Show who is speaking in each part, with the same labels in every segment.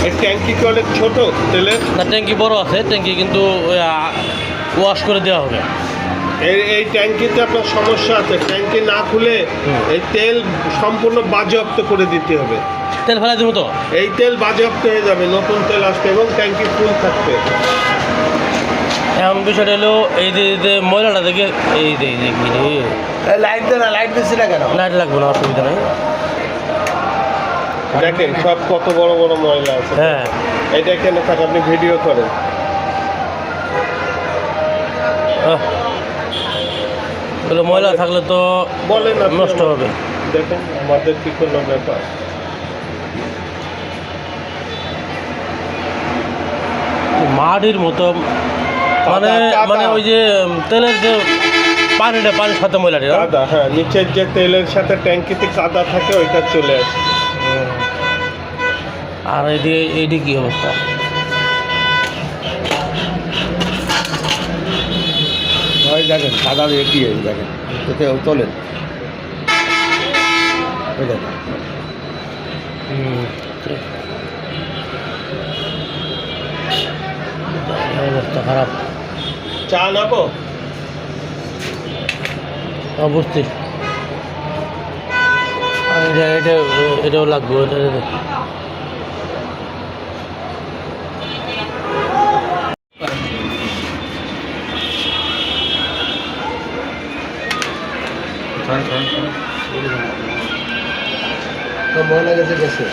Speaker 1: এই ট্যাঙ্কি কি অনেক ছোট তেলের?
Speaker 2: না, ট্যাঙ্কি বড় আছে, ট্যাঙ্কি কিন্তু ওয়াশ করে দেওয়া হবে।
Speaker 1: এই ট্যাঙ্কিতে আপনার সমস্যা আছে, ট্যাঙ্কি না খুলে এই তেল সম্পূর্ণ বাজেয়াপ্ত করে দিতে হবে।
Speaker 2: তেল ফেলা দেবো তো?
Speaker 1: এই তেল বাজেয়াপ্ত হয়ে যাবে, নতুন তেল আসবে এবং ট্যাঙ্কি ফুল থাকবে।
Speaker 2: এখন বিষয়টা হলো এই যে ময়লাটা দেখে এই
Speaker 3: লাইট দে না, লাইট দিচ্ছি না কেন?
Speaker 2: লাইট লাগবে না, অসুবিধা নেই।
Speaker 1: দেখেন সব কত বড় বড় ময়লা আছে।
Speaker 2: হ্যাঁ,
Speaker 1: এটা কেন থাকে, আপনি ভিডিও করেন।
Speaker 2: ময়লা থাকলে তো
Speaker 1: বলেন
Speaker 2: নষ্ট হবে।
Speaker 1: দেখেন আমাদের কি কোনো ব্যাপার।
Speaker 2: মাটির মতো, মানে মানে ওই যে তেলের যে পানির সাথে ময়লাটি
Speaker 1: কাদা, হ্যাঁ, নিচের যে তেলের সাথে ট্যাঙ্কিতে কাদা থাকে ওইটা চলে আসে।
Speaker 2: আর এইদিকে কি অবস্থা?
Speaker 3: ভাই দেখেন সাদা দিয়ে কি হয়েছে দেখেন, তোলেন
Speaker 2: অবস্থা খারাপ।
Speaker 1: চা নাবো?
Speaker 2: অবশ্যই এটাও লাগবে।
Speaker 3: ময়লা গেছে গেছে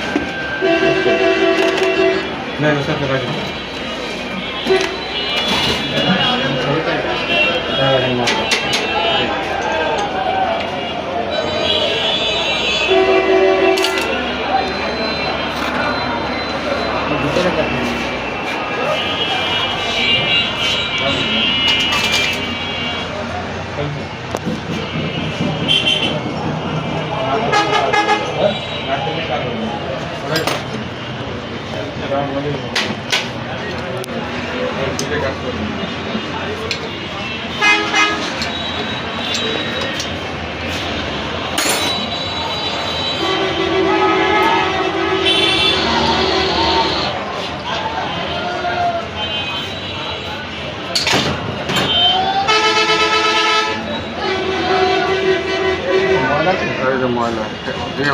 Speaker 4: ময়লা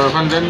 Speaker 4: ওখান দেন